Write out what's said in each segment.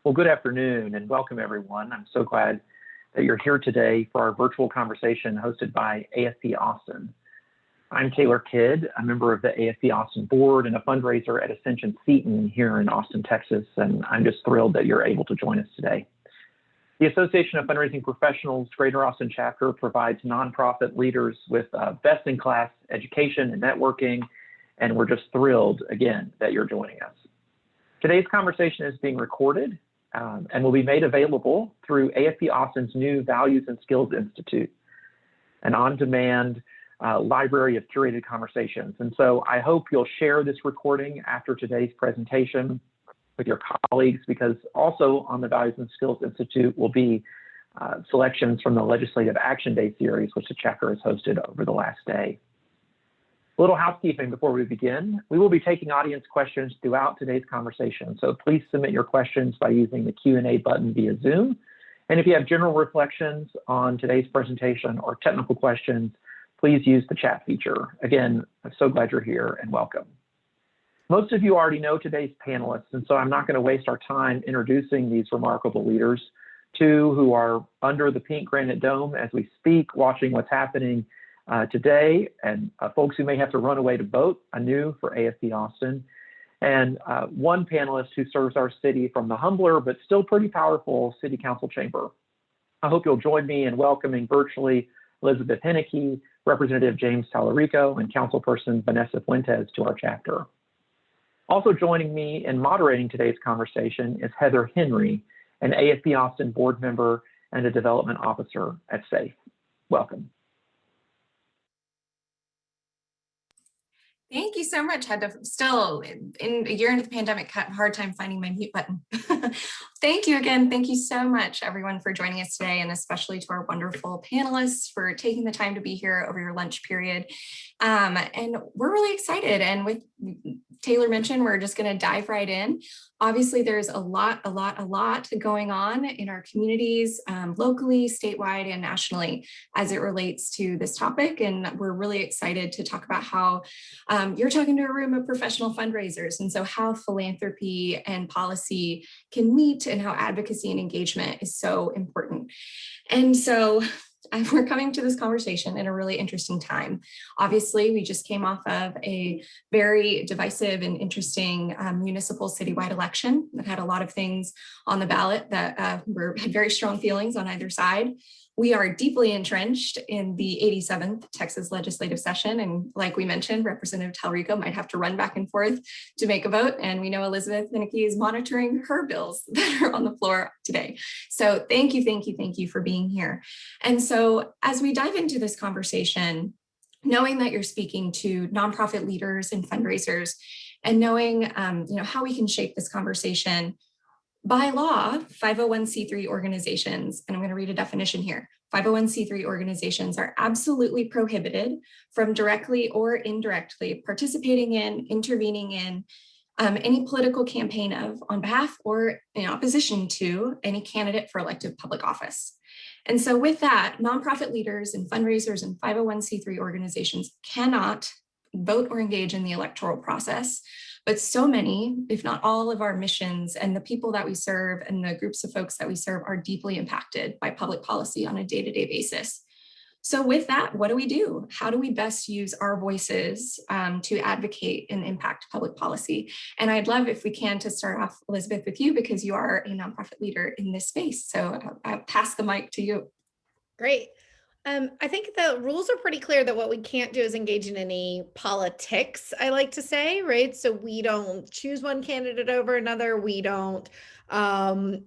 Well, good afternoon and welcome everyone. I'm so glad that you're here today for our virtual conversation hosted by AFP Austin. I'm Taylor Kidd, a member of the AFP Austin board and a fundraiser at Ascension Seton here in Austin, Texas, and I'm just thrilled that you're able to join us today. The Association of Fundraising Professionals Greater Austin Chapter provides nonprofit leaders with best-in-class education and networking, and we're just thrilled, again, that you're joining us. Today's conversation is being recorded and will be made available through AFP Austin's new Values and Skills Institute, an on-demand library of curated conversations. And so I hope you'll share this recording after today's presentation with your colleagues, because also on the Values and Skills Institute will be selections from the Legislative Action Day series, which the chapter has hosted over the last day. A little housekeeping before we begin. We will be taking audience questions throughout today's conversation, so please submit your questions by using the Q&A button via Zoom. And if you have general reflections on today's presentation or technical questions, please use the chat feature. Again, I'm so glad you're here and welcome. Most of you already know today's panelists, and so I'm not going to waste our time introducing these remarkable leaders, two who are under the pink granite dome as we speak, watching what's happening today, and folks who may have to run away to vote anew for AFP Austin, and one panelist who serves our city from the humbler but still pretty powerful City Council chamber. I hope you'll join me in welcoming virtually Elizabeth Henneke, Representative James Talarico, and Councilperson Vanessa Fuentes to our chapter. Also joining me in moderating today's conversation is Heather Henry, an AFP Austin board member and a development officer at SAFE. Welcome. Thank you so much. Had to still, in a year into the pandemic, had a hard time finding my mute button. Thank you again. Thank you so much, everyone, for joining us today, and especially to our wonderful panelists for taking the time to be here over your lunch period. And we're really excited. And with Taylor mentioned, we're just going to dive right in. Obviously, there's a lot going on in our communities, locally, statewide, and nationally as it relates to this topic. And we're really excited to talk about how you're talking to a room of professional fundraisers, and so how philanthropy and policy can meet and how advocacy and engagement is so important. And so we're coming to this conversation in a really interesting time. Obviously, we just came off of a very divisive and interesting municipal citywide election that had a lot of things on the ballot that had very strong feelings on either side. We are deeply entrenched in the 87th Texas legislative session. And like we mentioned, Representative Talarico might have to run back and forth to make a vote. And we know Elizabeth Henneke is monitoring her bills that are on the floor today. So thank you for being here. And so as we dive into this conversation, knowing that you're speaking to nonprofit leaders and fundraisers, and knowing how we can shape this conversation, by law, 501c3 organizations, and I'm going to read a definition here, 501c3 organizations are absolutely prohibited from directly or indirectly participating in, intervening in any political campaign of, on behalf or in opposition to any candidate for elective public office. And so with that, nonprofit leaders and fundraisers and 501c3 organizations cannot vote or engage in the electoral process. But so many, if not all of our missions and the people that we serve and the groups of folks that we serve are deeply impacted by public policy on a day-to-day basis. So with that, what do we do? How do we best use our voices to advocate and impact public policy? And I'd love, if we can, to start off, Elizabeth, with you, because you are a nonprofit leader in this space. So I'll pass the mic to you. Great. I think the rules are pretty clear that what we can't do is engage in any politics, I like to say, right? So we don't choose one candidate over another. We don't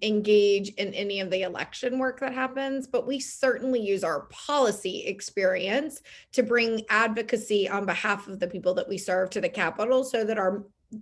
engage in any of the election work that happens, but we certainly use our policy experience to bring advocacy on behalf of the people that we serve to the Capitol, so that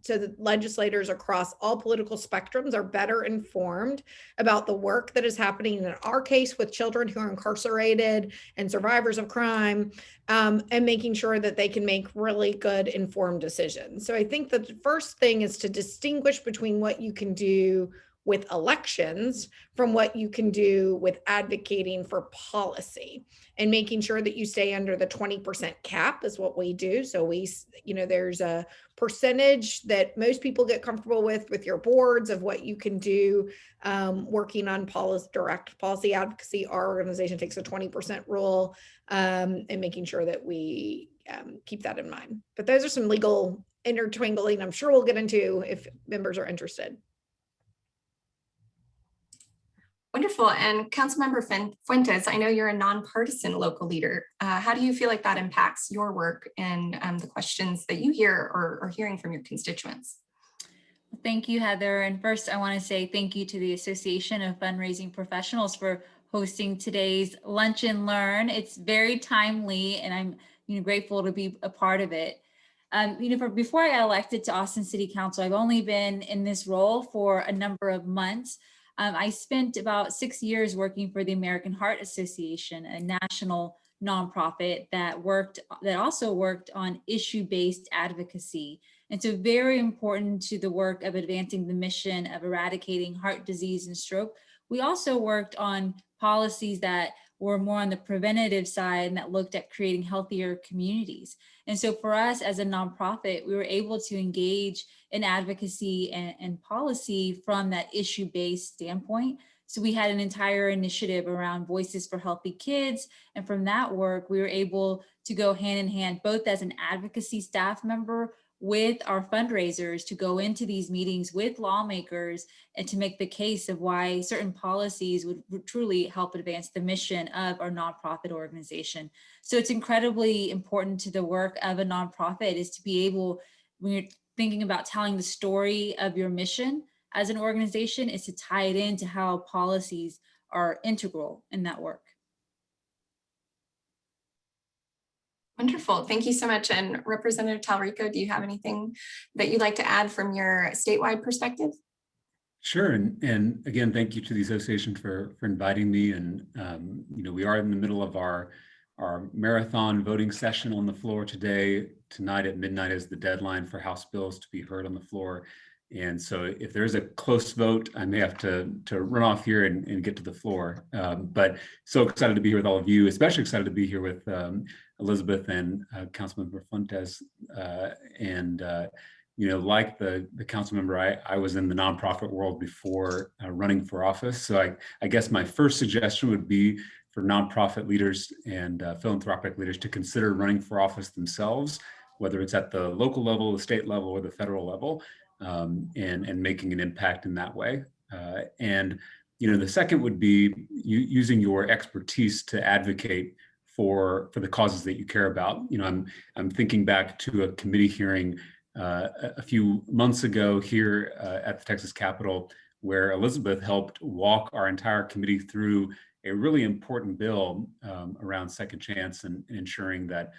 the legislators across all political spectrums are better informed about the work that is happening in our case with children who are incarcerated and survivors of crime, and making sure that they can make really good informed decisions. So I think that the first thing is to distinguish between what you can do with elections from what you can do with advocating for policy, and making sure that you stay under the 20% cap is what we do. So we, there's a percentage that most people get comfortable with your boards of what you can do working on direct policy advocacy. Our organization takes a 20% rule, and making sure that we keep that in mind. But those are some legal intertwingling I'm sure we'll get into if members are interested. Wonderful. And Councilmember Fuentes, I know you're a nonpartisan local leader. How do you feel like that impacts your work and the questions that you hear or are hearing from your constituents? Thank you, Heather. And first, I want to say thank you to the Association of Fundraising Professionals for hosting today's Lunch and Learn. It's very timely, and I'm grateful to be a part of it. Before I got elected to Austin City Council, I've only been in this role for a number of months. I spent about 6 years working for the American Heart Association, a national nonprofit that also worked on issue-based advocacy. And so very important to the work of advancing the mission of eradicating heart disease and stroke. We also worked on policies that were more on the preventative side and that looked at creating healthier communities. And so for us as a nonprofit, we were able to engage in advocacy and policy from that issue-based standpoint. So we had an entire initiative around Voices for Healthy Kids. And from that work, we were able to go hand in hand, both as an advocacy staff member with our fundraisers, to go into these meetings with lawmakers and to make the case of why certain policies would truly help advance the mission of our nonprofit organization. So it's incredibly important to the work of a nonprofit is to be able, when you're thinking about telling the story of your mission as an organization, is to tie it into how policies are integral in that work. Wonderful. Thank you so much. And Representative Talarico, do you have anything that you'd like to add from your statewide perspective? Sure. And again, thank you to the association for inviting me. And, we are in the middle of our marathon voting session on the floor today. Tonight at midnight is the deadline for House bills to be heard on the floor. And so if there's a close vote, I may have to run off here and get to the floor. But so excited to be here with all of you, especially excited to be here with Elizabeth and Councilmember Fuentes. Like the council member, I was in the nonprofit world before running for office. So I guess my first suggestion would be for nonprofit leaders and philanthropic leaders to consider running for office themselves, whether it's at the local level, the state level, or the federal level. And making an impact in that way. The second would be using your expertise to advocate for the causes that you care about. I'm thinking back to a committee hearing a few months ago here at the Texas Capitol, where Elizabeth helped walk our entire committee through a really important bill around second chance and ensuring that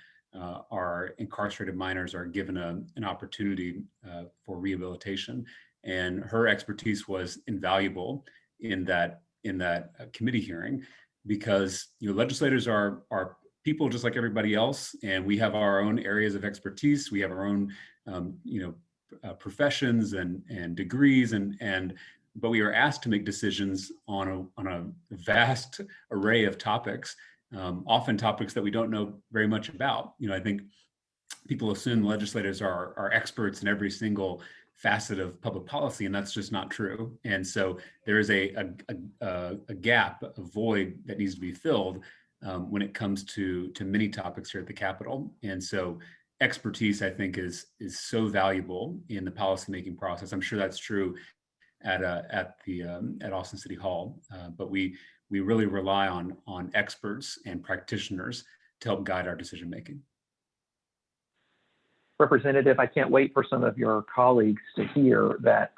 our incarcerated minors are given an opportunity for rehabilitation. And her expertise was invaluable in that committee hearing, because legislators are people just like everybody else, and we have our own areas of expertise. We have our own professions and degrees, but we are asked to make decisions on a vast array of topics. Often topics that we don't know very much about. I think people assume legislators are experts in every single facet of public policy, and that's just not true. And so there is a gap, a void that needs to be filled when it comes to many topics here at the Capitol. And so expertise, I think, is so valuable in the policymaking process. I'm sure that's true at Austin City Hall, but we really rely on experts and practitioners to help guide our decision making. Representative, I can't wait for some of your colleagues to hear that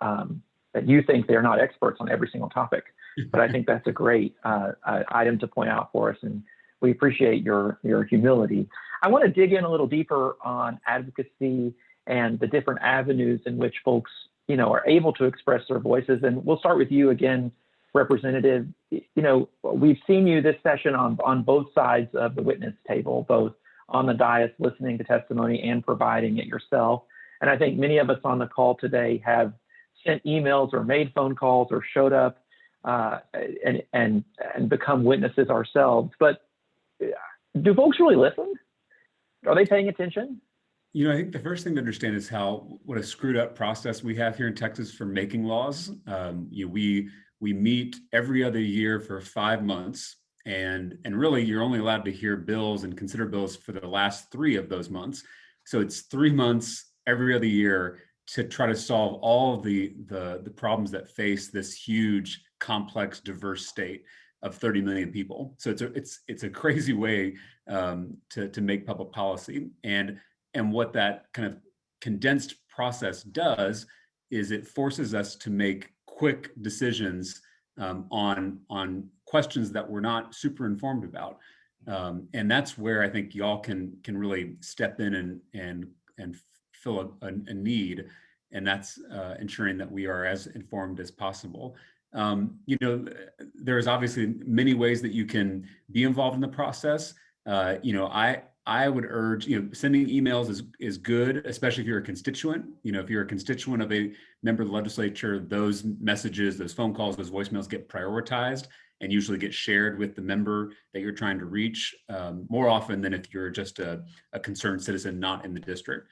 you think they're not experts on every single topic. But I think that's a great item to point out for us, and we appreciate your humility. I want to dig in a little deeper on advocacy and the different avenues in which folks are able to express their voices. And we'll start with you again, Representative. We've seen you this session on both sides of the witness table, both on the dais listening to testimony and providing it yourself. And I think many of us on the call today have sent emails or made phone calls or showed up and become witnesses ourselves. But do folks really listen? Are they paying attention? You know, I think the first thing to understand is what a screwed up process we have here in Texas for making laws. We meet every other year for 5 months, and really you're only allowed to hear bills and consider bills for the last 3 of those months. So it's 3 months every other year to try to solve all of the problems that face this huge, complex, diverse state of 30 million people. So it's a crazy way to make public policy. And what that kind of condensed process does is it forces us to make quick decisions on questions that we're not super informed about. And that's where I think y'all can really step in and fill a need. And that's ensuring that we are as informed as possible. You know, there's obviously many ways that you can be involved in the process. You know, I would urge, you know, sending emails is good, especially if you're a constituent. You know, if you're a constituent of a member of the legislature, those messages, those phone calls, those voicemails get prioritized and usually get shared with the member that you're trying to reach more often than if you're just a concerned citizen not in the district.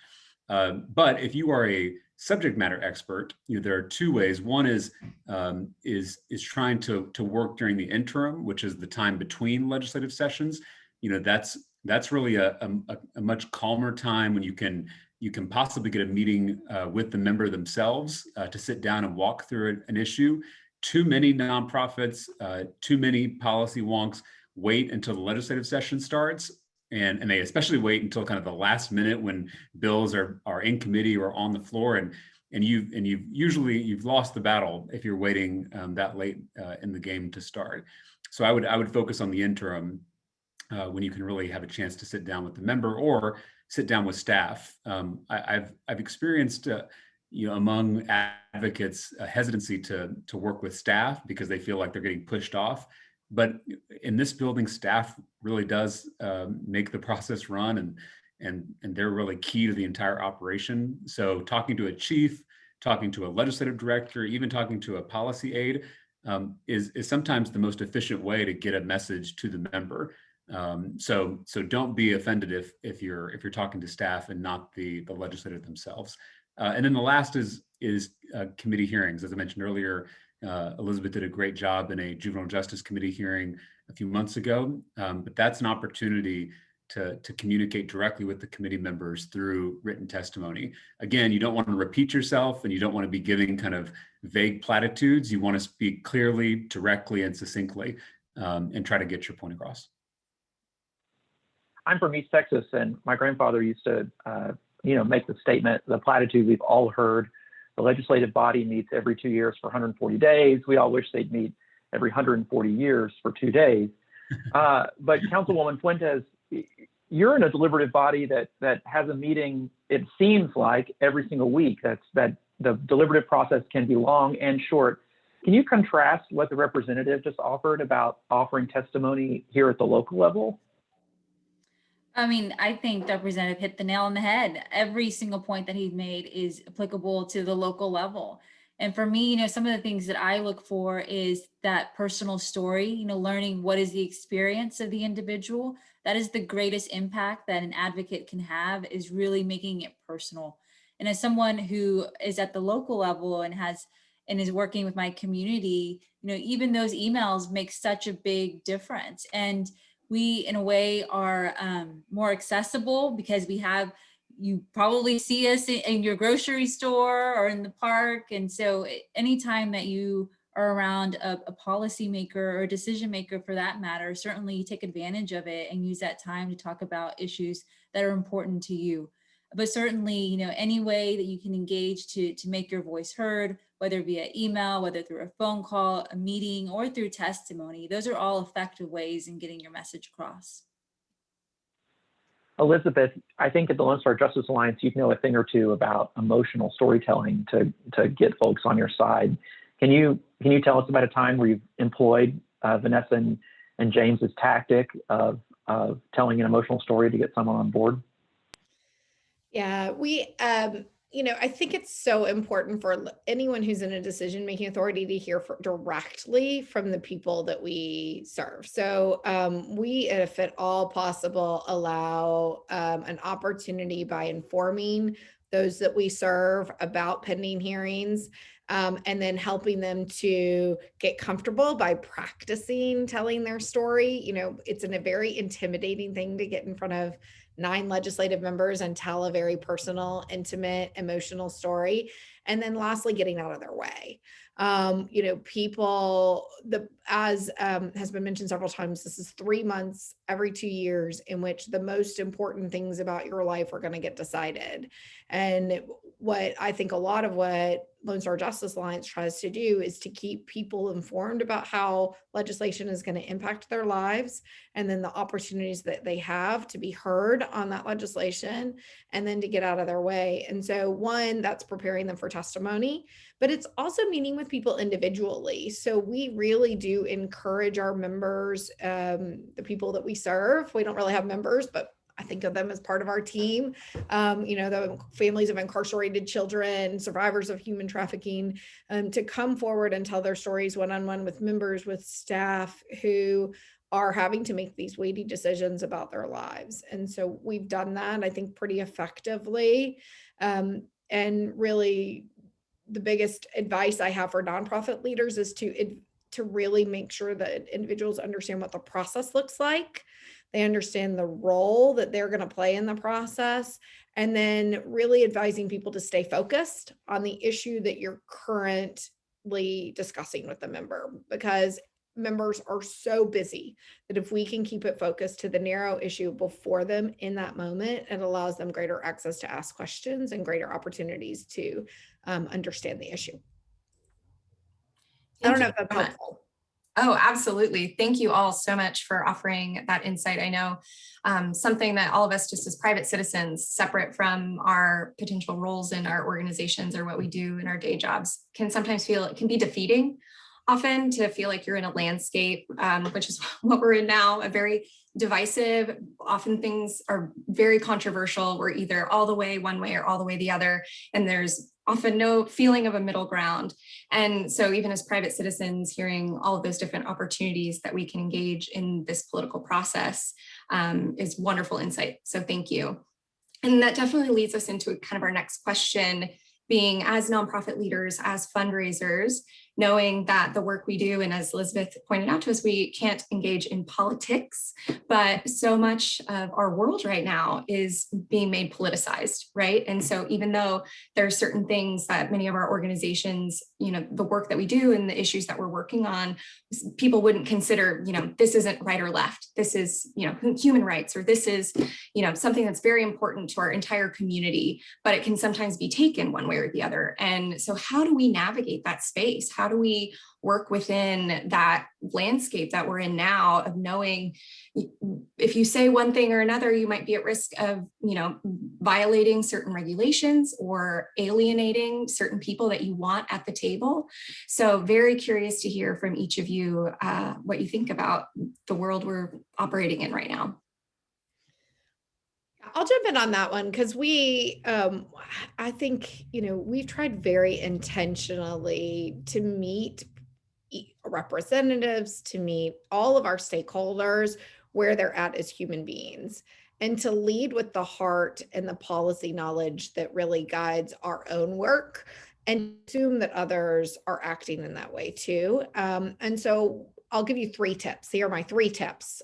But if you are a subject matter expert, you know, there are 2 ways. One is trying to work during the interim, which is the time between legislative sessions. You know, that's really a much calmer time when you can possibly get a meeting with the member themselves to sit down and walk through an issue. Too many nonprofits, too many policy wonks wait until the legislative session starts. And they especially wait until kind of the last minute when bills are in committee or on the floor, and you've lost the battle if you're waiting that late in the game to start. So I would focus on the interim when you can really have a chance to sit down with the member or sit down with staff. I've experienced you know, among advocates a hesitancy to work with staff because they feel like they're getting pushed off. But in this building, staff really does make the process run, and they're really key to the entire operation. So talking to a chief, talking to a legislative director, even talking to a policy aide is sometimes the most efficient way to get a message to the member. So don't be offended if you're talking to staff and not the legislative themselves. And then the last is committee hearings. As I mentioned earlier, Elizabeth did a great job in a juvenile justice committee hearing a few months ago, but that's an opportunity to communicate directly with the committee members through written testimony. Again, you don't want to repeat yourself and you don't want to be giving kind of vague platitudes. You want to speak clearly, directly, and succinctly, and try to get your point across. I'm from East Texas, and my grandfather used to, make the statement, the platitude we've all heard: the legislative body meets every 2 years for 140 days. We all wish they'd meet every 140 years for 2 days. But Councilwoman Fuentes, you're in a deliberative body that has a meeting, it seems like, every single week. That the deliberative process can be long and short. Can you contrast what the representative just offered about offering testimony here at the local level? I mean, I think the representative hit the nail on the head. Every single point that he made is applicable to the local level. And for me, some of the things that I look for is that personal story, learning what is the experience of the individual. That is the greatest impact that an advocate can have, is really making it personal. And as someone who is at the local level and is working with my community, even those emails make such a big difference. And we, in a way, are more accessible because you probably see us in your grocery store or in the park. And so anytime that you are around a policymaker or a decision maker, for that matter, certainly you take advantage of it and use that time to talk about issues that are important to you. But certainly, any way that you can engage to make your voice heard, whether via email, whether through a phone call, a meeting, or through testimony, those are all effective ways in getting your message across. Elizabeth, I think at the Lone Star Justice Alliance, you know a thing or two about emotional storytelling to get folks on your side. Can you tell us about a time where you've employed Vanessa and James's tactic of telling an emotional story to get someone on board? Yeah, I think it's so important for anyone who's in a decision-making authority to hear directly from the people that we serve. So we, if at all possible, allow an opportunity by informing those that we serve about pending hearings, and then helping them to get comfortable by practicing telling their story. It's a very intimidating thing to get in front of 9 legislative members and tell a very personal, intimate, emotional story. And then lastly, getting out of their way. People, as has been mentioned several times, this is 3 months every 2 years in which the most important things about your life are going to get decided. And what I think a lot of what Lone Star Justice Alliance tries to do is to keep people informed about how legislation is going to impact their lives, and then the opportunities that they have to be heard on that legislation, and then to get out of their way. And so one, that's preparing them for testimony, but it's also meeting with people individually. So we really do encourage our members, the people that we serve. We don't really have members, but I think of them as part of our team. The families of incarcerated children, survivors of human trafficking, to come forward and tell their stories one-on-one with members, with staff who are having to make these weighty decisions about their lives. And so we've done that, I think, pretty effectively. And really, the biggest advice I have for nonprofit leaders is to really make sure that individuals understand what the process looks like. They understand the role that they're going to play in the process, and then really advising people to stay focused on the issue that you're currently discussing with the member, because members are so busy that if we can keep it focused to the narrow issue before them in that moment, it allows them greater access to ask questions and greater opportunities to understand the issue. I don't know if that's helpful. Oh, absolutely. Thank you all so much for offering that insight. I know something that all of us, just as private citizens, separate from our potential roles in our organizations or what we do in our day jobs, can sometimes feel it can be defeating often to feel like you're in a landscape, which is what we're in now, a very divisive, often things are very controversial. We're either all the way one way or all the way the other, and there's often no feeling of a middle ground. And so even as private citizens, hearing all of those different opportunities that we can engage in this political process is wonderful insight. So thank you. And that definitely leads us into kind of our next question, being as nonprofit leaders, as fundraisers, knowing that the work we do, and as Elizabeth pointed out to us, we can't engage in politics, but so much of our world right now is being made politicized, right? And so even though there are certain things that many of our organizations, the work that we do and the issues that we're working on, people wouldn't consider, this isn't right or left. This is, human rights, or this is, something that's very important to our entire community, but it can sometimes be taken one way or the other. And so how do we navigate that space? How do we work within that landscape that we're in now, of knowing if you say one thing or another, you might be at risk of, violating certain regulations or alienating certain people that you want at the table. So very curious to hear from each of you what you think about the world we're operating in right now. I'll jump in on that one, because I think, we've tried very intentionally to meet representatives, to meet all of our stakeholders where they're at as human beings, and to lead with the heart and the policy knowledge that really guides our own work, and assume that others are acting in that way too. And so I'll give you 3 tips. Here are my 3 tips.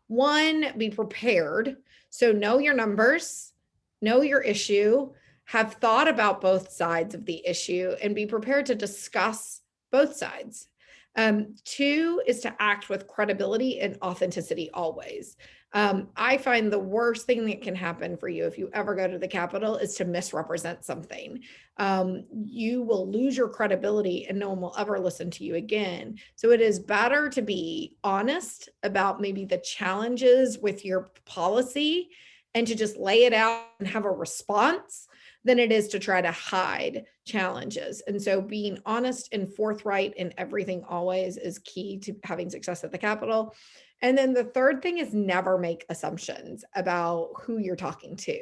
1, be prepared. So know your numbers, know your issue, have thought about both sides of the issue, and be prepared to discuss both sides. 2 is to act with credibility and authenticity always. I find the worst thing that can happen for you if you ever go to the Capitol is to misrepresent something. You will lose your credibility and no one will ever listen to you again. So it is better to be honest about maybe the challenges with your policy and to just lay it out and have a response than it is to try to hide challenges. And so being honest and forthright in everything always is key to having success at the Capitol. And then the third thing is never make assumptions about who you're talking to.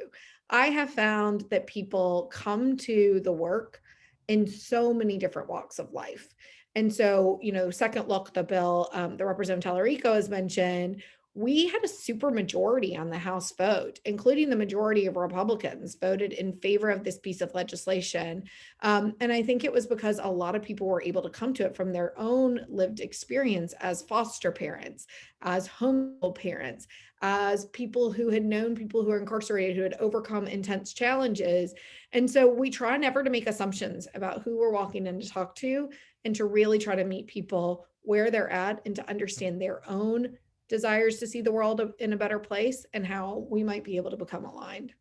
I have found that people come to the work in so many different walks of life. And so, second look at the bill, the Representative Talarico has mentioned, we had a super majority on the House vote, including the majority of Republicans voted in favor of this piece of legislation. And I think it was because a lot of people were able to come to it from their own lived experience as foster parents, as homeschool parents, as people who had known people who are incarcerated, who had overcome intense challenges. And so we try never to make assumptions about who we're walking in to talk to, and to really try to meet people where they're at and to understand their own desires to see the world in a better place and how we might be able to become aligned.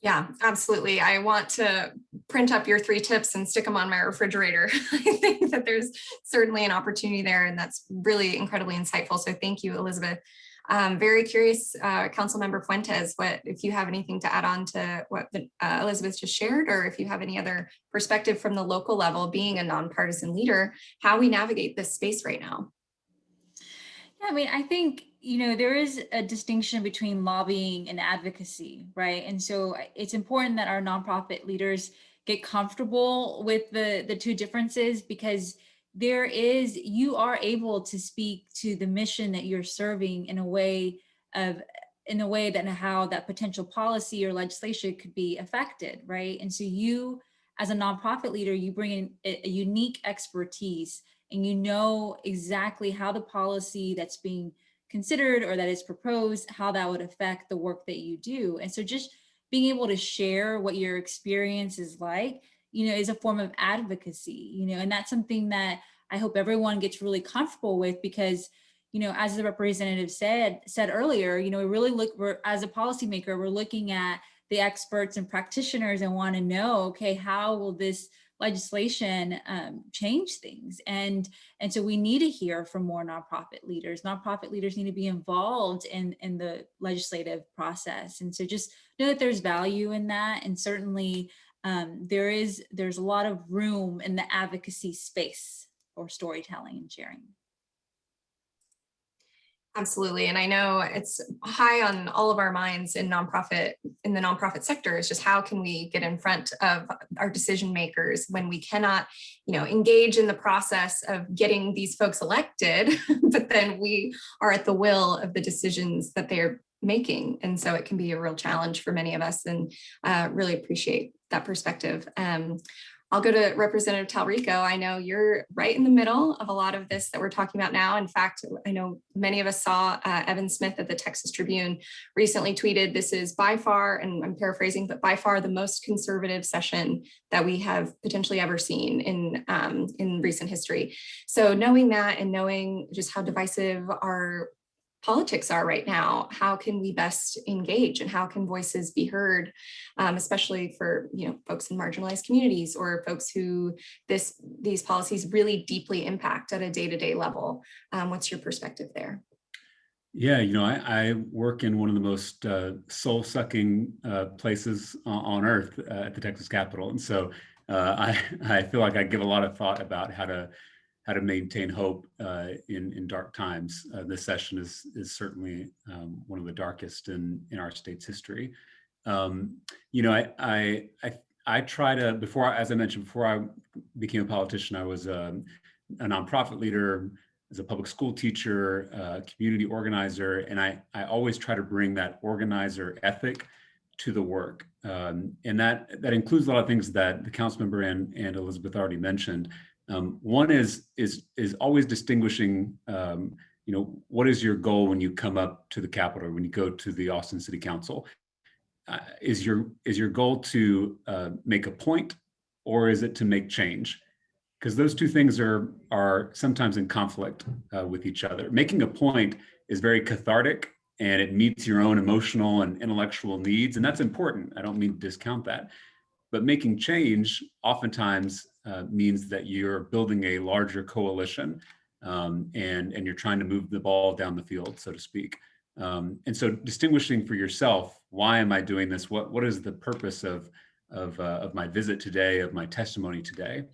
Yeah, absolutely. I want to print up your 3 tips and stick them on my refrigerator. I think that there's certainly an opportunity there, and that's really incredibly insightful. So thank you, Elizabeth. Very curious, Councilmember Fuentes, if you have anything to add on to what Elizabeth just shared, or if you have any other perspective from the local level, being a nonpartisan leader, how we navigate this space right now. Yeah, I mean, I think, there is a distinction between lobbying and advocacy, right? And so it's important that our nonprofit leaders get comfortable with the two differences, because you are able to speak to the mission that you're serving in a way that how that potential policy or legislation could be affected, right? And so you, as a nonprofit leader, you bring in a unique expertise, and you know exactly how the policy that's being considered or that is proposed, how that would affect the work that you do. And so just being able to share what your experience is like, is a form of advocacy, and that's something that I hope everyone gets really comfortable with, because, as the representative said earlier, we're, as a policymaker, we're looking at the experts and practitioners and want to know, okay, how will this legislation change things? And so we need to hear from more nonprofit leaders. Nonprofit leaders need to be involved in the legislative process. And so just know that there's value in that. And certainly there's a lot of room in the advocacy space for storytelling and sharing. Absolutely. And I know it's high on all of our minds in the nonprofit sector, is just how can we get in front of our decision makers when we cannot, engage in the process of getting these folks elected, but then we are at the will of the decisions that they're making. And so it can be a real challenge for many of us, and really appreciate that perspective. I'll go to Representative Talarico. I know you're right in the middle of a lot of this that we're talking about now. In fact, I know many of us saw Evan Smith at the Texas Tribune recently tweeted, this is by far, and I'm paraphrasing, but by far the most conservative session that we have potentially ever seen in recent history. So knowing that, and knowing just how divisive our politics are right now, how can we best engage, and how can voices be heard, especially for folks in marginalized communities, or folks who these policies really deeply impact at a day-to-day level? What's your perspective there? Yeah, I work in one of the most soul-sucking places on earth at the Texas Capitol, and so I feel like I give a lot of thought about how to maintain hope in dark times. This session is certainly one of the darkest in our state's history. I try to, as I mentioned, before I became a politician, I was a nonprofit leader, as a public school teacher, community organizer, and I always try to bring that organizer ethic to the work. And that includes a lot of things that the council member and Elizabeth already mentioned. One is always distinguishing, what is your goal when you come up to the Capitol, when you go to the Austin City Council? Is your goal to make a point, or is it to make change? Because those two things are sometimes in conflict with each other. Making a point is very cathartic, and it meets your own emotional and intellectual needs, and that's important. I don't mean to discount that. But making change oftentimes means that you're building a larger coalition, and you're trying to move the ball down the field, so to speak. And so distinguishing for yourself, why am I doing this? What is the purpose of my visit today, of my testimony today?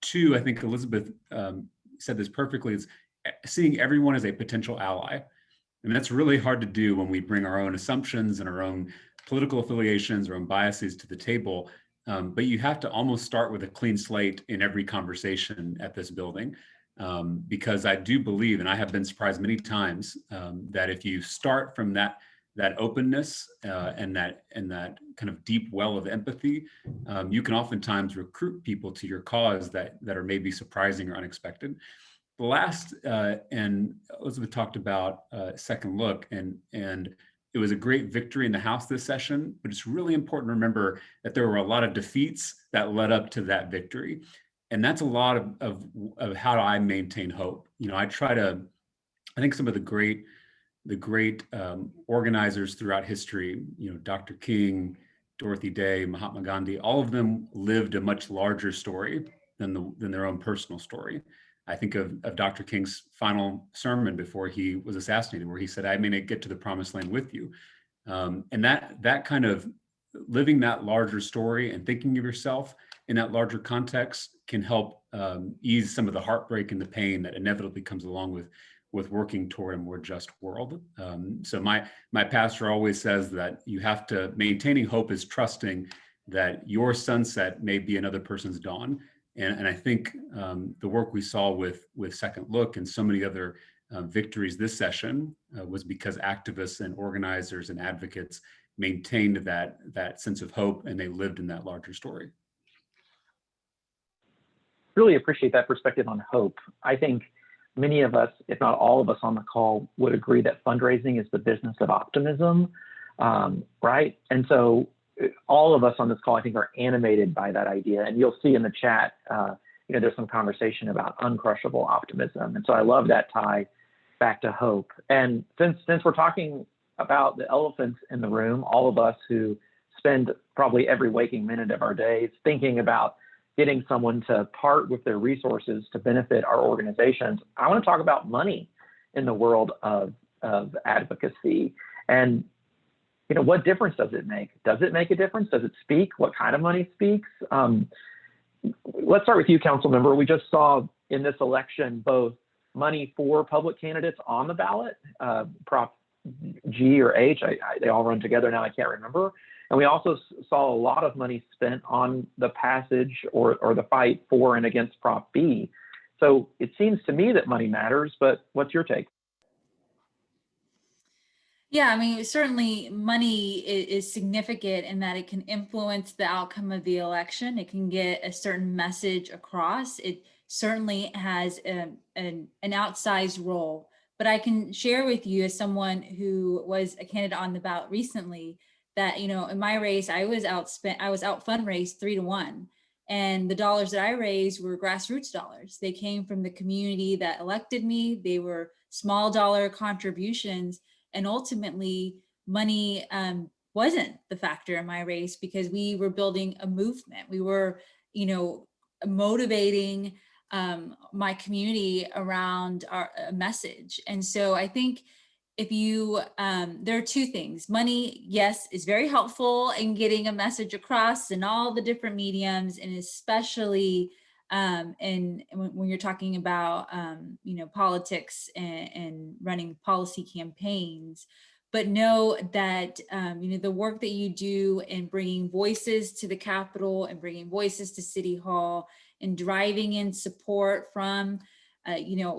Two, I think Elizabeth said this perfectly, is seeing everyone as a potential ally. And that's really hard to do when we bring our own assumptions and our own political affiliations, our own biases to the table. But you have to almost start with a clean slate in every conversation at this building. Because I do believe, and I have been surprised many times, that if you start from that openness and that kind of deep well of empathy, you can oftentimes recruit people to your cause that are maybe surprising or unexpected. The last, and Elizabeth talked about second look, and it was a great victory in the House this session, but it's really important to remember that there were a lot of defeats that led up to that victory. And that's a lot of how do I maintain hope. I think some of the great organizers throughout history, Dr. King, Dorothy Day, Mahatma Gandhi, all of them lived a much larger story than their own personal story. I think of Dr. King's final sermon before he was assassinated, where he said, "I may not get to the promised land with you." And that kind of living that larger story and thinking of yourself in that larger context can help ease some of the heartbreak and the pain that inevitably comes along with working toward a more just world. So my pastor always says that you have to, maintaining hope is trusting that your sunset may be another person's dawn. And I think the work we saw with Second Look and so many other victories this session was because activists and organizers and advocates maintained that sense of hope, and they lived in that larger story. Really appreciate that perspective on hope. I think many of us, if not all of us on the call, would agree that fundraising is the business of optimism, right? And so all of us on this call, I think, are animated by that idea. And you'll see in the chat, there's some conversation about uncrushable optimism. And so I love that tie back to hope. And since we're talking about the elephants in the room, all of us who spend probably every waking minute of our days thinking about getting someone to part with their resources to benefit our organizations, I want to talk about money in the world of advocacy. And what difference does it make? Does it make a difference? Does it speak? What kind of money speaks? Let's start with you, council member. We just saw in this election both money for public candidates on the ballot, Prop G or H, they all run together now, I can't remember. And we also saw a lot of money spent on the passage or the fight for and against Prop B. So it seems to me that money matters, but what's your take? Yeah, I mean, certainly money is significant in that it can influence the outcome of the election. It can get a certain message across. It certainly has an outsized role. But I can share with you, as someone who was a candidate on the ballot recently, that in my race I was out fundraised 3-1, and the dollars that I raised were grassroots dollars. They came from the community that elected me. They were small dollar contributions. And ultimately, money wasn't the factor in my race, because we were building a movement. We were, motivating my community around our message. And so I think if you, there are two things. Money, yes, is very helpful in getting a message across in all the different mediums, and especially and when you're talking about politics and running policy campaigns. But know that the work that you do in bringing voices to the Capitol and bringing voices to City Hall and driving in support from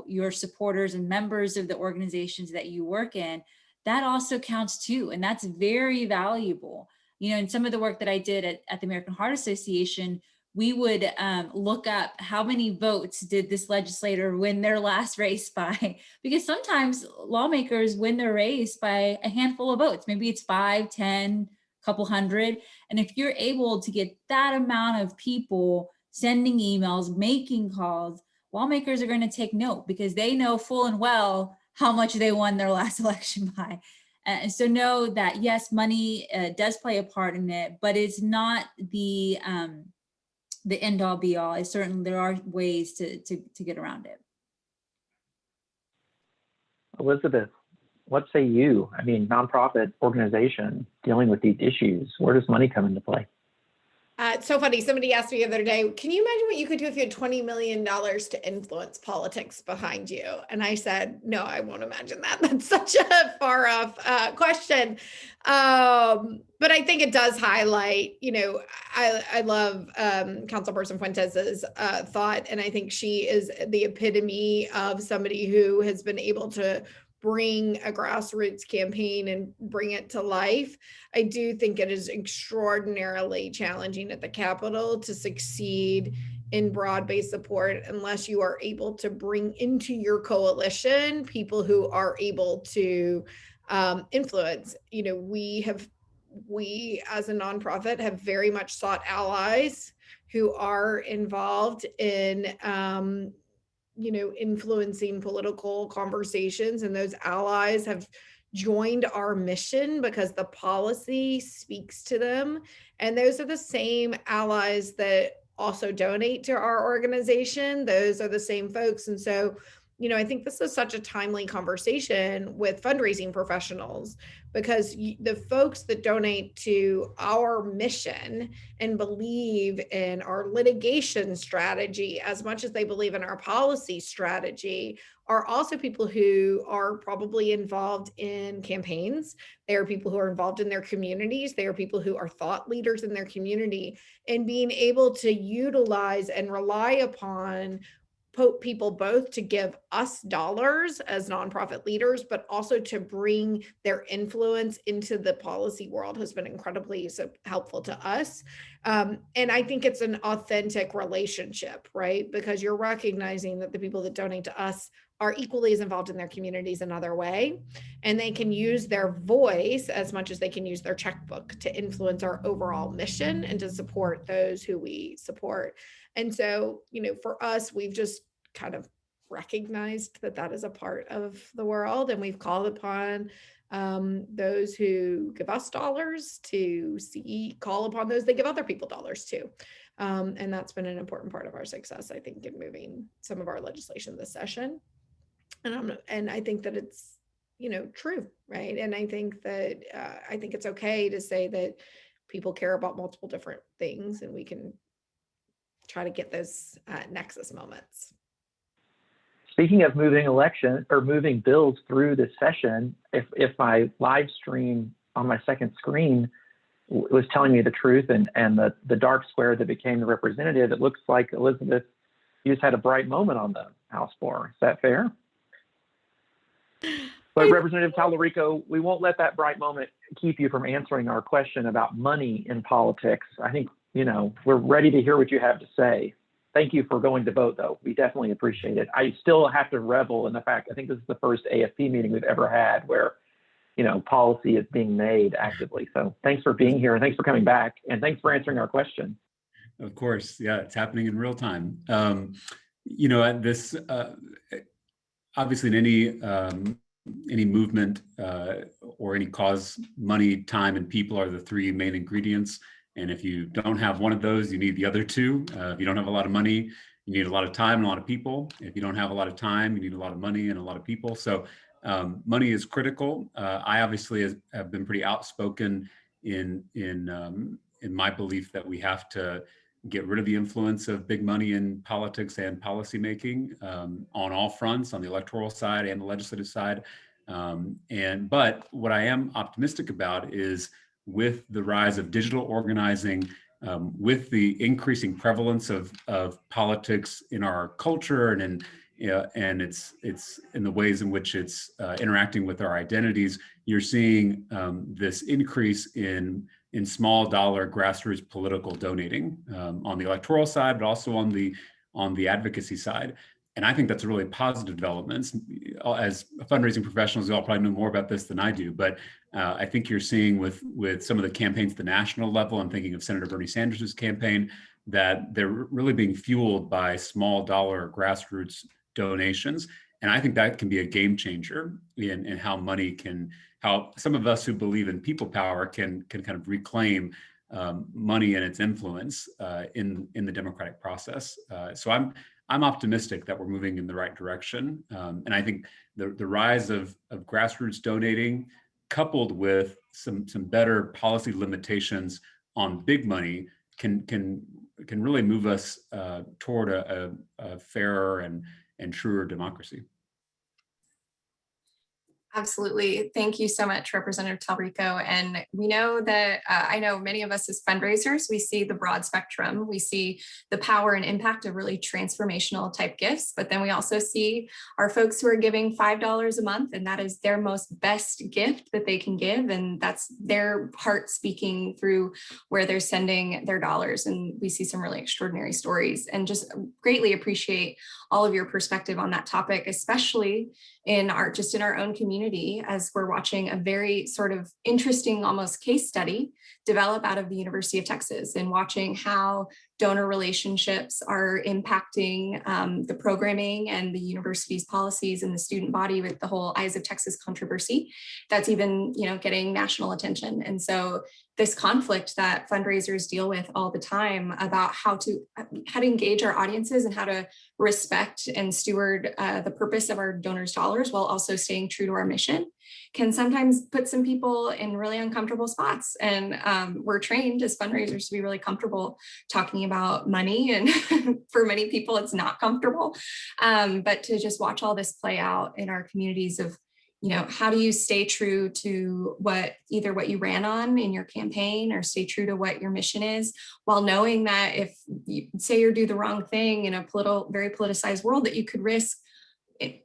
your supporters and members of the organizations that you work in, that also counts too, and that's very valuable. In some of the work that I did at the American Heart Association, we would look up how many votes did this legislator win their last race by, because sometimes lawmakers win their race by a handful of votes. Maybe it's 5, 10, couple hundred. And if you're able to get that amount of people sending emails, making calls, lawmakers are going to take note, because they know full and well how much they won their last election by. And so know that, yes, money does play a part in it, but it's not the end all be all. Certainly there are ways to get around it. Elizabeth, what say you? I mean, nonprofit organization dealing with these issues, where does money come into play? It's so funny. Somebody asked me the other day, can you imagine what you could do if you had $20 million to influence politics behind you? And I said, no, I won't imagine that. That's such a far off question. But I think it does highlight, I love Councilperson Fuentes' thought. And I think she is the epitome of somebody who has been able to bring a grassroots campaign and bring it to life. I do think it is extraordinarily challenging at the Capitol to succeed in broad-based support unless you are able to bring into your coalition people who are able to influence. We as a nonprofit have very much sought allies who are involved in influencing political conversations, and those allies have joined our mission because the policy speaks to them. And those are the same allies that also donate to our organization. Those are the same folks. And so, I think this is such a timely conversation with fundraising professionals, because the folks that donate to our mission and believe in our litigation strategy as much as they believe in our policy strategy are also people who are probably involved in campaigns. They are people who are involved in their communities. They are people who are thought leaders in their community, and being able to utilize and rely upon people both to give us dollars as nonprofit leaders, but also to bring their influence into the policy world has been incredibly helpful to us. And I think it's an authentic relationship, right? Because you're recognizing that the people that donate to us are equally as involved in their communities another way, and they can use their voice as much as they can use their checkbook to influence our overall mission and to support those who we support. And so, for us, we've just kind of recognized that that is a part of the world, and we've called upon those who give us dollars to call upon those that give other people dollars too. And that's been an important part of our success, I think, in moving some of our legislation this session. And I think that it's, true, right? And I think that I think it's okay to say that people care about multiple different things, and we can try to get those nexus moments. Speaking of moving bills through this session, if my live stream on my second screen was telling me the truth, and the dark square that became the representative, it looks like, Elizabeth, you just had a bright moment on the House floor. Is that fair? But Representative Talarico, we won't let that bright moment keep you from answering our question about money in politics. I think, we're ready to hear what you have to say. Thank you for going to vote, though. We definitely appreciate it. I still have to revel in the fact, I think this is the first AFP meeting we've ever had where, policy is being made actively. So thanks for being here, and thanks for coming back, and thanks for answering our question. Of course, yeah, it's happening in real time. This obviously in any movement or any cause, money, time, and people are the three main ingredients. And if you don't have one of those, you need the other two. If you don't have a lot of money, you need a lot of time and a lot of people. If you don't have a lot of time, you need a lot of money and a lot of people. So money is critical. I obviously have been pretty outspoken in my belief that we have to get rid of the influence of big money in politics and policymaking on all fronts, on the electoral side and the legislative side. But what I am optimistic about is, with the rise of digital organizing, with the increasing prevalence of politics in our culture and it's in the ways in which it's interacting with our identities, you're seeing this increase in small dollar grassroots political donating on the electoral side, but also on the advocacy side. And I think that's a really positive development. As fundraising professionals, you all probably know more about this than I do, but I think you're seeing with some of the campaigns at the national level, I'm thinking of Senator Bernie Sanders' campaign, that they're really being fueled by small dollar grassroots donations. And I think that can be a game changer in how money how some of us who believe in people power can kind of reclaim money and its influence in the democratic process. So I'm optimistic that we're moving in the right direction. And I think the rise of grassroots donating, coupled with some better policy limitations on big money, can really move us toward a fairer and truer democracy. Absolutely. Thank you so much, Representative Talarico. And we know that I know many of us as fundraisers, we see the broad spectrum. We see the power and impact of really transformational type gifts, but then we also see our folks who are giving $5 a month, and that is their most best gift that they can give. And that's their heart speaking through where they're sending their dollars. And we see some really extraordinary stories, and just greatly appreciate all of your perspective on that topic, especially in our own community, as we're watching a very sort of interesting, almost case study develop out of the University of Texas, and watching how donor relationships are impacting the programming and the university's policies and the student body with the whole Eyes of Texas controversy that's even, getting national attention. And so this conflict that fundraisers deal with all the time about how to engage our audiences and how to respect and steward the purpose of our donors' dollars while also staying true to our mission can sometimes put some people in really uncomfortable spots. And we're trained as fundraisers to be really comfortable talking about money, and for many people it's not comfortable, but to just watch all this play out in our communities of, how do you stay true to either what you ran on in your campaign, or stay true to what your mission is, while knowing that if you say or do the wrong thing in a very politicized world, that you could risk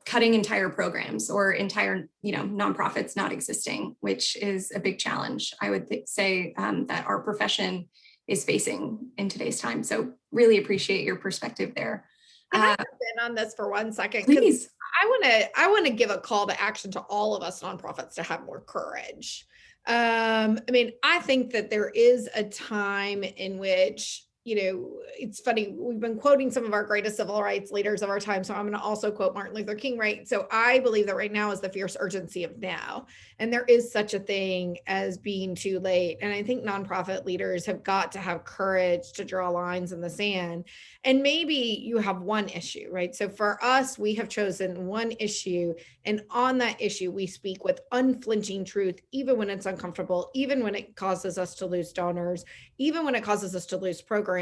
cutting entire programs or entire, nonprofits not existing, which is a big challenge, I would say, that our profession is facing in today's time. So really appreciate your perspective there. Can I jump in on this for 1 second? Please. I want to give a call to action to all of us nonprofits to have more courage. I think that there is a time in which, it's funny, we've been quoting some of our greatest civil rights leaders of our time, so I'm going to also quote Martin Luther King, right? So I believe that right now is the fierce urgency of now, and there is such a thing as being too late. And I think nonprofit leaders have got to have courage to draw lines in the sand. And maybe you have one issue, right? So for us, we have chosen one issue, and on that issue, we speak with unflinching truth, even when it's uncomfortable, even when it causes us to lose donors, even when it causes us to lose programs.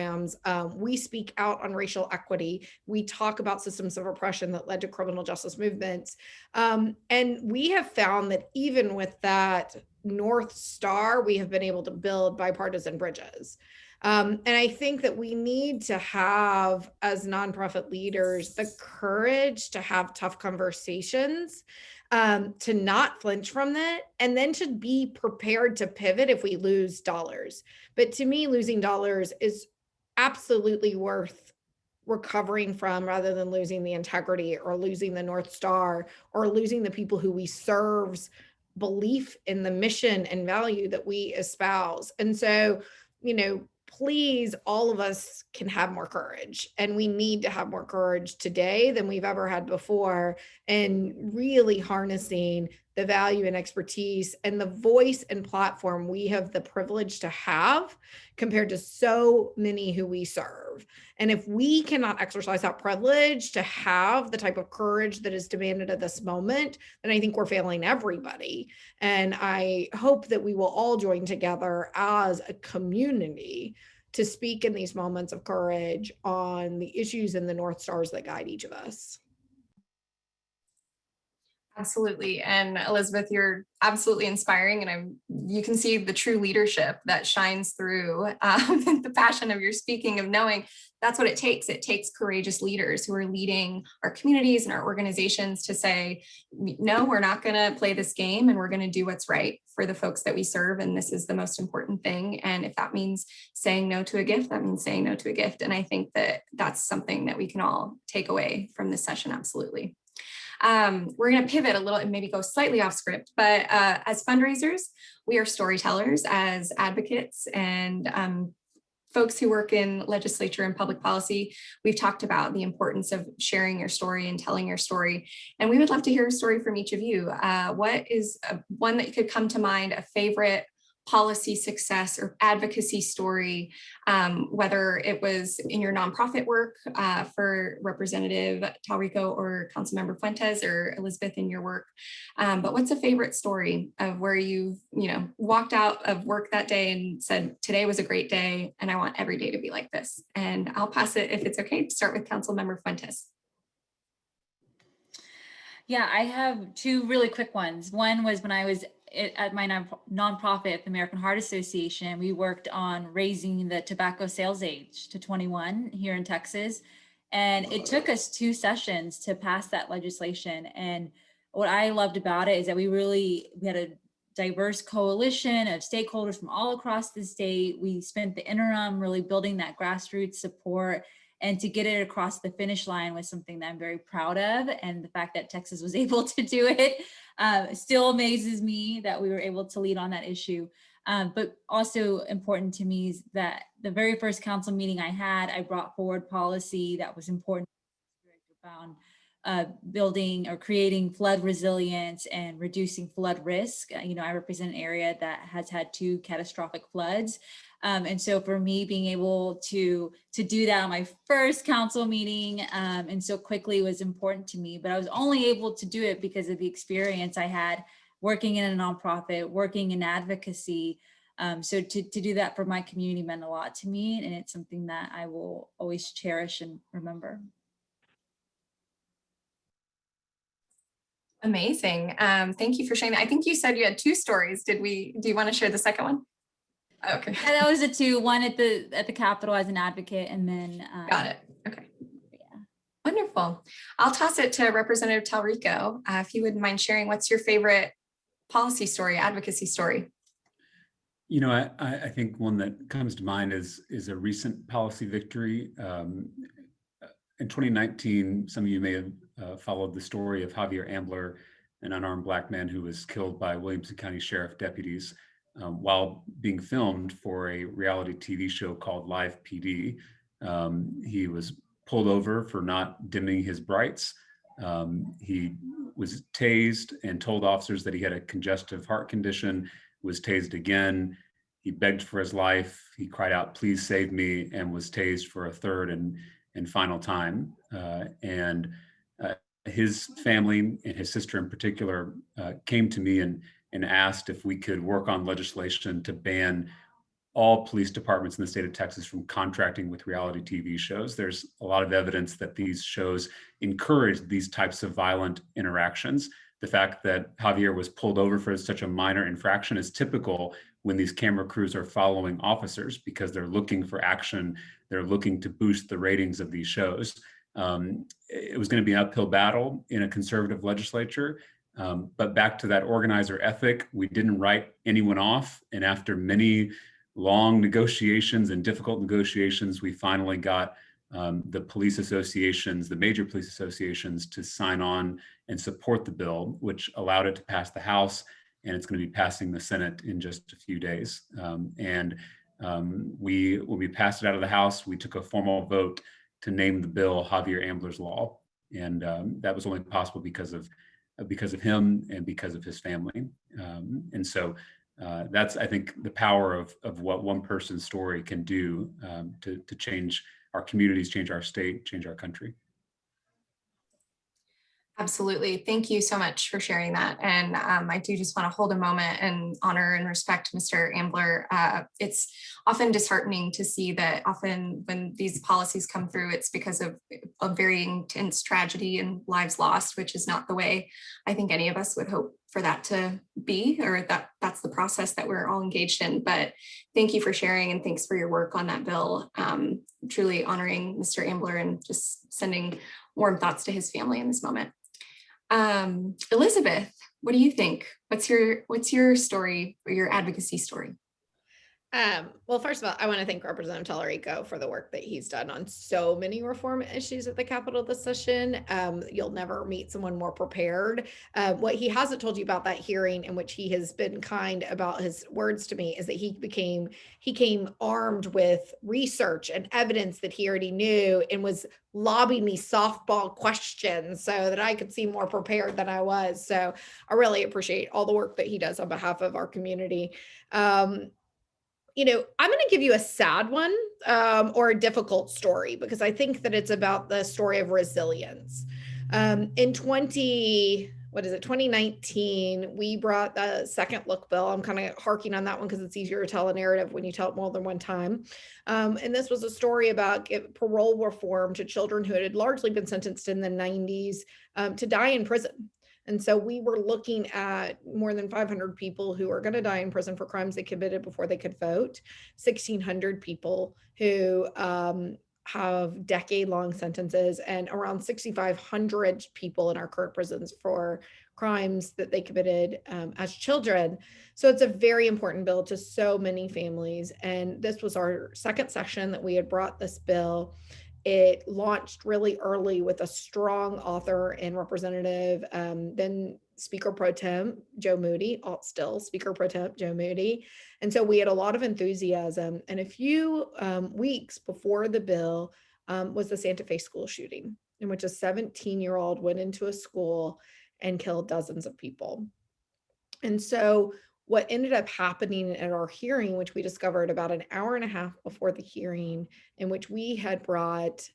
We speak out on racial equity. We talk about systems of oppression that led to criminal justice movements. And we have found that even with that North Star, we have been able to build bipartisan bridges. And I think that we need to have, as nonprofit leaders, the courage to have tough conversations, to not flinch from that, and then to be prepared to pivot if we lose dollars. But to me, losing dollars is absolutely worth recovering from, rather than losing the integrity or losing the North Star or losing the people who we serve's belief in the mission and value that we espouse. And so, please, all of us can have more courage, and we need to have more courage today than we've ever had before, and really harnessing the value and expertise and the voice and platform we have the privilege to have compared to so many who we serve. And if we cannot exercise that privilege to have the type of courage that is demanded at this moment, then I think we're failing everybody. And I hope that we will all join together as a community to speak in these moments of courage on the issues and the North Stars that guide each of us. Absolutely. And Elizabeth, you're absolutely inspiring. And you can see the true leadership that shines through the passion of your speaking, of knowing that's what it takes. It takes courageous leaders who are leading our communities and our organizations to say, no, we're not going to play this game, and we're going to do what's right for the folks that we serve. And this is the most important thing. And if that means saying no to a gift, that means saying no to a gift. And I think that that's something that we can all take away from this session. Absolutely. We're going to pivot a little and maybe go slightly off script, but as fundraisers, we are storytellers, as advocates and folks who work in legislature and public policy. We've talked about the importance of sharing your story and telling your story. And we would love to hear a story from each of you. What is one that could come to mind, a favorite policy success or advocacy story, whether it was in your nonprofit work for Representative Talarico or Councilmember Fuentes or Elizabeth in your work. But what's a favorite story of where you've, walked out of work that day and said, today was a great day and I want every day to be like this? And I'll pass it, if it's okay, to start with Councilmember Fuentes. Yeah, I have two really quick ones. One was when I was at my nonprofit, the American Heart Association. We worked on raising the tobacco sales age to 21 here in Texas. And it took us 2 sessions to pass that legislation. And what I loved about it is that we had a diverse coalition of stakeholders from all across the state. We spent the interim really building that grassroots support, and to get it across the finish line was something that I'm very proud of. And the fact that Texas was able to do it still amazes me that we were able to lead on that issue. But also important to me is that the very first council meeting I had, I brought forward policy that was important around building or creating flood resilience and reducing flood risk. I represent an area that has had 2 catastrophic floods. And so for me, being able to do that on my first council meeting and so quickly was important to me. But I was only able to do it because of the experience I had working in a nonprofit, working in advocacy. So to do that for my community meant a lot to me. And it's something that I will always cherish and remember. Amazing. Thank you for sharing that. I think you said you had 2 stories. Do you want to share the second one? Okay. Yeah, that was the 2. One at the Capitol as an advocate, and then got it. Okay. Yeah. Wonderful. I'll toss it to Representative Talarico. If you wouldn't mind sharing, what's your favorite policy story, advocacy story? I think one that comes to mind is a recent policy victory. In 2019, some of you may have followed the story of Javier Ambler, an unarmed Black man who was killed by Williamson County Sheriff deputies while being filmed for a reality TV show called Live PD. He was pulled over for not dimming his brights. He was tased and told officers that he had a congestive heart condition, was tased again. He begged for his life. He cried out, "Please save me," and was tased for a third and final time. His family and his sister in particular came to me and asked if we could work on legislation to ban all police departments in the state of Texas from contracting with reality TV shows. There's a lot of evidence that these shows encourage these types of violent interactions. The fact that Javier was pulled over for such a minor infraction is typical when these camera crews are following officers because they're looking for action. They're looking to boost the ratings of these shows. It was going to be an uphill battle in a conservative legislature. But back to that organizer ethic, we didn't write anyone off. And after many long negotiations and difficult negotiations, we finally got the police associations, the major police associations, to sign on and support the bill, which allowed it to pass the House, and it's going to be passing the Senate in just a few days. When we passed it out of the House, we took a formal vote to name the bill Javier Ambler's Law, and that was only possible because of him and because of his family. And so that's, I think, the power of what one person's story can do to change our communities, change our state, change our country. Absolutely. Thank you so much for sharing that. And I do just want to hold a moment and honor and respect Mr. Ambler. It's often disheartening to see that often when these policies come through, it's because of a very intense tragedy and lives lost, which is not the way I think any of us would hope for that to be, or that's the process that we're all engaged in. But thank you for sharing, and thanks for your work on that bill. Truly honoring Mr. Ambler and just sending warm thoughts to his family in this moment. Elizabeth, what do you think? What's your story or your advocacy story? Well, first of all, I want to thank Representative Talarico for the work that he's done on so many reform issues at the Capitol this session. You'll never meet someone more prepared. What he hasn't told you about that hearing, in which he has been kind about his words to me, is that he came armed with research and evidence that he already knew, and was lobbing me softball questions so that I could seem more prepared than I was. So I really appreciate all the work that he does on behalf of our community. I'm going to give you a sad one, or a difficult story, because I think that it's about the story of resilience. In 2019, we brought the second look bill. I'm kind of harking on that one because it's easier to tell a narrative when you tell it more than one time. And this was a story about parole reform to children who had largely been sentenced in the 90s to die in prison. And so we were looking at more than 500 people who are going to die in prison for crimes they committed before they could vote, 1,600 people who have decade-long sentences, and around 6,500 people in our current prisons for crimes that they committed as children. So it's a very important bill to so many families. And this was our second session that we had brought this bill. It launched really early with a strong author and representative, then Speaker Pro Tem Joe Moody, still Speaker Pro Tem Joe Moody. And so we had a lot of enthusiasm. And a few weeks before the bill was the Santa Fe school shooting, in which a 17-year-old went into a school and killed dozens of people. And so what ended up happening at our hearing, which we discovered about an hour and a half before the hearing, in which we had brought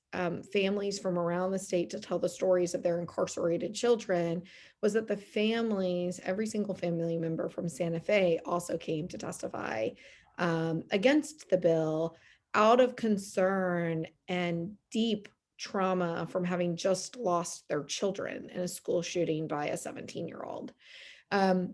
families from around the state to tell the stories of their incarcerated children, was that the families, every single family member from Santa Fe, also came to testify against the bill out of concern and deep trauma from having just lost their children in a school shooting by a 17-year-old. And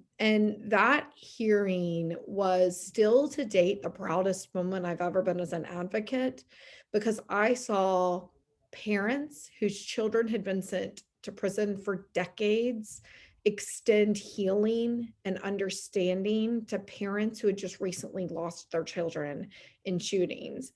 that hearing was still to date the proudest moment I've ever been as an advocate, because I saw parents whose children had been sent to prison for decades extend healing and understanding to parents who had just recently lost their children in shootings.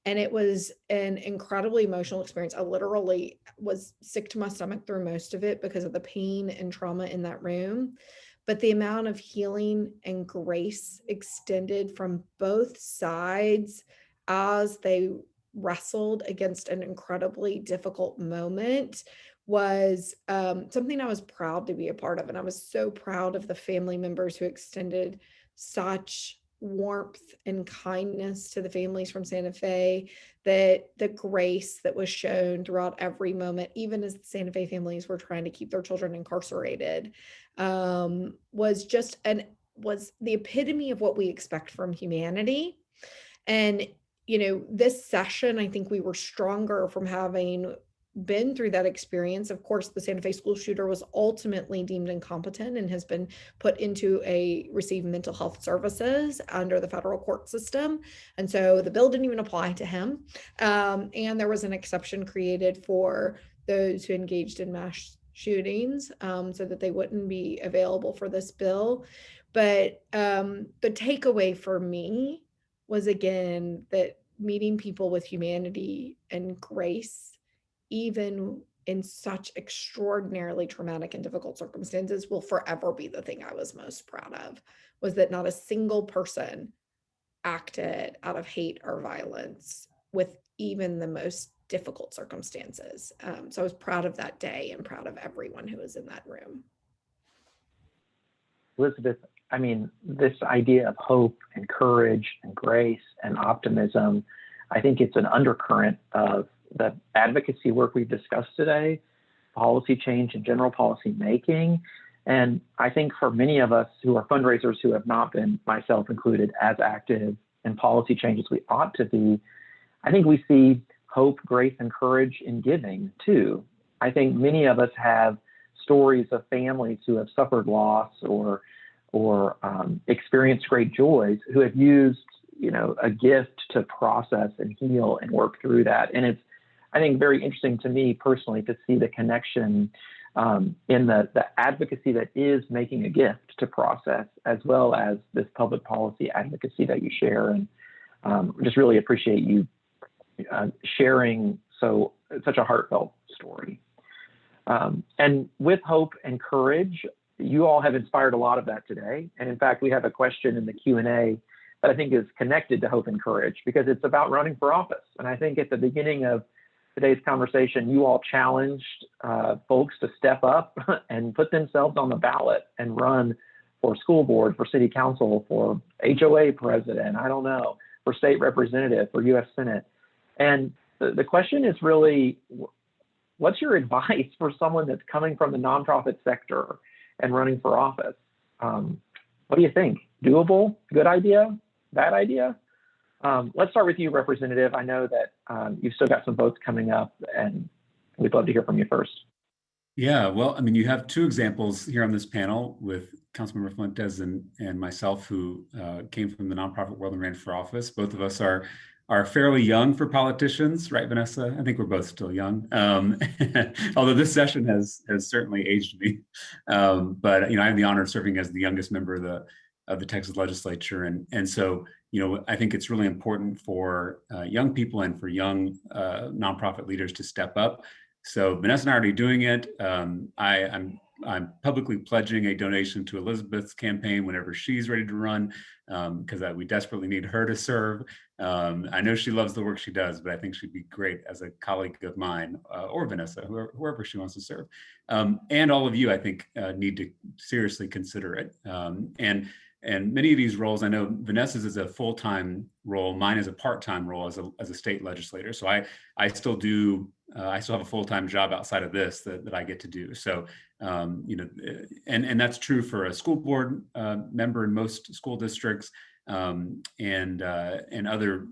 And it was an incredibly emotional experience. I literally was sick to my stomach through most of it because of the pain and trauma in that room. But the amount of healing and grace extended from both sides as they wrestled against an incredibly difficult moment was something I was proud to be a part of. And I was so proud of the family members who extended such warmth and kindness to the families from Santa Fe, that the grace that was shown throughout every moment, even as the Santa Fe families were trying to keep their children incarcerated, was the epitome of what we expect from humanity. And, this session, I think we were stronger from having been through that experience. Of course, the Santa Fe school shooter was ultimately deemed incompetent and has been put into receive mental health services under the federal court system. And so the bill didn't even apply to him. And there was an exception created for those who engaged in mass shootings, so that they wouldn't be available for this bill. But the takeaway for me was, again, that meeting people with humanity and grace, even in such extraordinarily traumatic and difficult circumstances, will forever be the thing I was most proud of, was that not a single person acted out of hate or violence with even the most difficult circumstances. So I was proud of that day and proud of everyone who was in that room. Elizabeth, I mean, this idea of hope and courage and grace and optimism, I think it's an undercurrent of the advocacy work we've discussed today, policy change and general policy making. And I think for many of us who are fundraisers who have not been, myself included, as active in policy change as we ought to be, I think we see hope, grace, and courage in giving too. I think many of us have stories of families who have suffered loss or experienced great joys, who have used, a gift to process and heal and work through that. And it's, I think, very interesting to me personally to see the connection in the advocacy that is making a gift to process, as well as this public policy advocacy that you share. And Just really appreciate you sharing such a heartfelt story. And with hope and courage, you all have inspired a lot of that today. And in fact, we have a question in the Q&A that I think is connected to hope and courage, because it's about running for office. And I think at the beginning of today's conversation, you all challenged folks to step up and put themselves on the ballot and run for school board, for city council, for HOA president, I don't know, for state representative, for US Senate. And the question is really, what's your advice for someone that's coming from the nonprofit sector and running for office? What do you think? Doable? Good idea? Bad idea? Let's start with you, Representative. I know that you've still got some votes coming up, and we'd love to hear from you first. Yeah, well, I mean, you have two examples here on this panel with Councilmember Fuentes and myself, who came from the nonprofit world and ran for office. Both of us are fairly young for politicians, right, Vanessa? I think we're both still young, although this session has certainly aged me. But I have the honor of serving as the youngest member of the Texas legislature, and so I think it's really important for young people and for young nonprofit leaders to step up. So Vanessa and I are already doing it. I'm publicly pledging a donation to Elizabeth's campaign whenever she's ready to run, because we desperately need her to serve. I know she loves the work she does, but I think she'd be great as a colleague of mine, or Vanessa, whoever she wants to serve. And all of you, I think, need to seriously consider it. And many of these roles, I know Vanessa's is a full-time role, mine is a part-time role as a state legislator. So I still do, I still have a full-time job outside of this that I get to do. So, and that's true for a school board member in most school districts, and other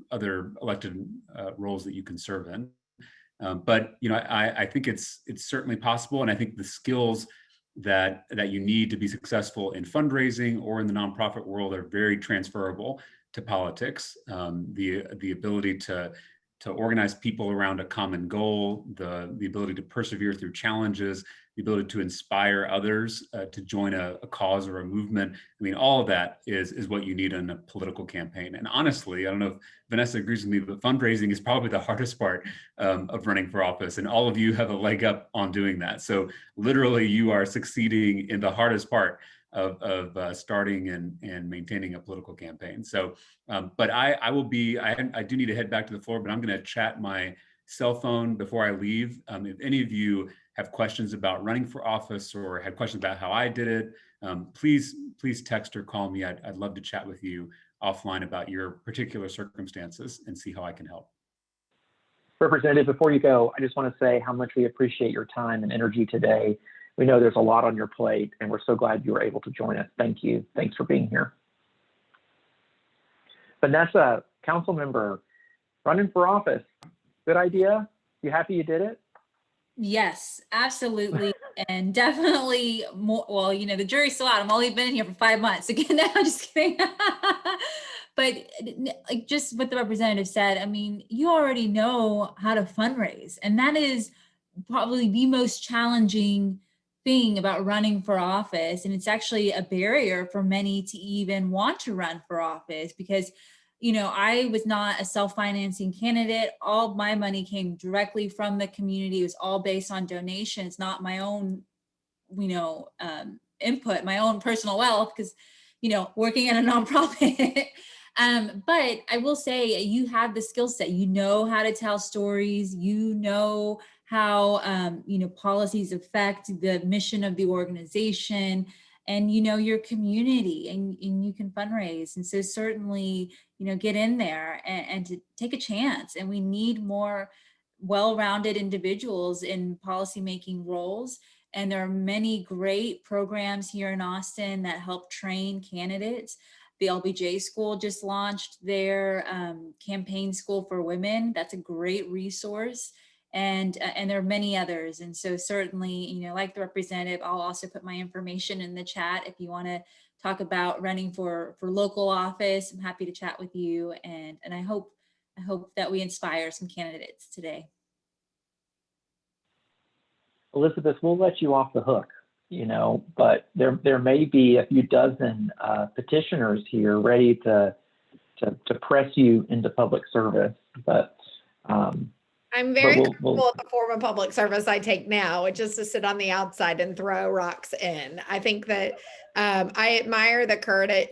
elected roles that you can serve in. But I think it's certainly possible, and I think the skills that you need to be successful in fundraising or in the nonprofit world are very transferable to politics. The ability to organize people around a common goal, the ability to persevere through challenges, the ability to inspire others to join a cause or a movement. I mean, all of that is what you need in a political campaign. And honestly, I don't know if Vanessa agrees with me, but fundraising is probably the hardest part of running for office. And all of you have a leg up on doing that. So literally you are succeeding in the hardest part of starting and maintaining a political campaign. So, but I do need to head back to the floor, but I'm going to chat my cell phone before I leave. If any of you have questions about running for office or had questions about how I did it, please text or call me. I'd love to chat with you offline about your particular circumstances and see how I can help. Representative, before you go, I just want to say how much we appreciate your time and energy today. We know there's a lot on your plate, and we're so glad you were able to join us. Thank you. Thanks for being here. Vanessa, council member, running for office, good idea? You happy you did it? Yes, absolutely. And definitely more, well, the jury's still out. I've only been in here for 5 months. Again, no, I'm just kidding. But like just what the representative said, I mean, you already know how to fundraise. And that is probably the most challenging thing about running for office. And it's actually a barrier for many to even want to run for office because I was not a self-financing candidate. All my money came directly from the community. It was all based on donations, not my own, input, my own personal wealth, because, working at a nonprofit. But I will say you have the skill set, how to tell stories, how, policies affect the mission of the organization, and your community, and you can fundraise. And so certainly, get in there and to take a chance. And we need more well-rounded individuals in policymaking roles. And there are many great programs here in Austin that help train candidates. The LBJ School just launched their campaign school for women. That's a great resource. And there are many others. And so certainly, like the representative, I'll also put my information in the chat if you want to talk about running for local office. I'm happy to chat with you. And I hope that we inspire some candidates today. Elizabeth, we'll let you off the hook, but there may be a few dozen petitioners here ready to to press you into public service, but I'm very we'll comfortable with the form of public service I take now, which is to sit on the outside and throw rocks in. I think that I admire the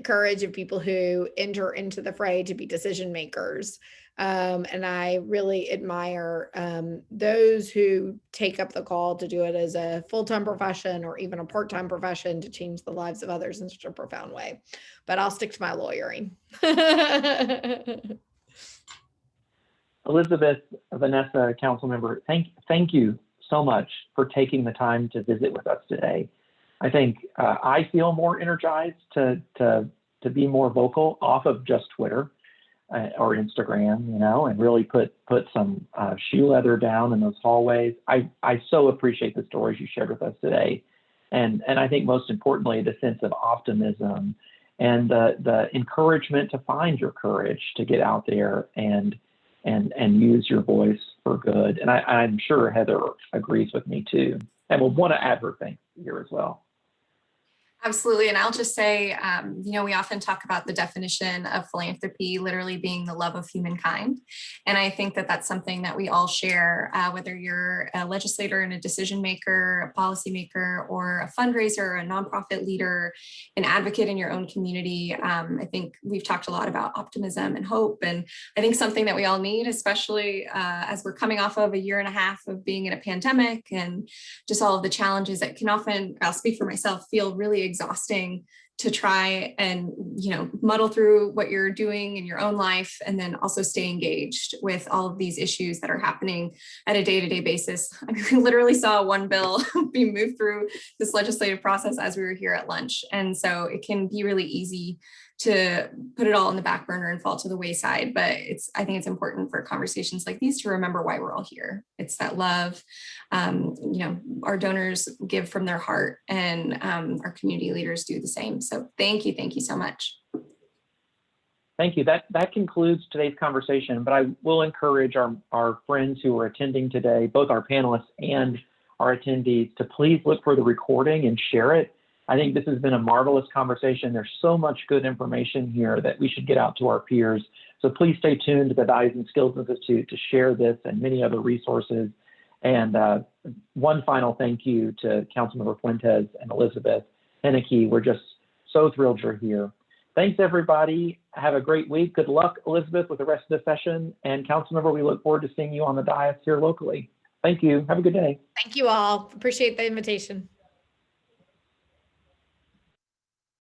courage of people who enter into the fray to be decision makers. And I really admire those who take up the call to do it as a full-time profession or even a part-time profession to change the lives of others in such a profound way. But I'll stick to my lawyering. Elizabeth, Vanessa, council member, thank you so much for taking the time to visit with us today. I think I feel more energized to be more vocal off of just Twitter or Instagram, you know, and really put some shoe leather down in those hallways. I so appreciate the stories you shared with us today, and I think most importantly the sense of optimism and the encouragement to find your courage to get out there and use your voice for good. And I'm sure Heather agrees with me too, and will want to add her thanks here as well. Absolutely. And I'll just say, you know, we often talk about the definition of philanthropy literally being the love of humankind. And I think that that's something that we all share, whether you're a legislator and a decision maker, a policymaker, or a fundraiser, a nonprofit leader, an advocate in your own community. I think we've talked a lot about optimism and hope. And I think something that we all need, especially as we're coming off of a year and a half of being in a pandemic and just all of the challenges that can often, I'll speak for myself, feel really exhausting to try and, you know, muddle through what you're doing in your own life and then also stay engaged with all of these issues that are happening at a day-to-day basis. I mean, we literally saw one bill be moved through this legislative process as we were here at lunch. And so it can be really easy to put it all in the back burner and fall to the wayside. But I think it's important for conversations like these to remember why we're all here. It's that love. You know, our donors give from their heart, and our community leaders do the same. So thank you so much. Thank you. That concludes today's conversation, but I will encourage our friends who are attending today, both our panelists and our attendees, to please look for the recording and share it. I think this has been a marvelous conversation. There's so much good information here that we should get out to our peers. So please stay tuned to the Values and Skills Institute to share this and many other resources. And one final thank you to Councilmember Fuentes and Elizabeth Henneke. We're just so thrilled you're here. Thanks, everybody. Have a great week. Good luck, Elizabeth, with the rest of the session. And Councilmember, we look forward to seeing you on the dais here locally. Thank you. Have a good day. Thank you all. Appreciate the invitation.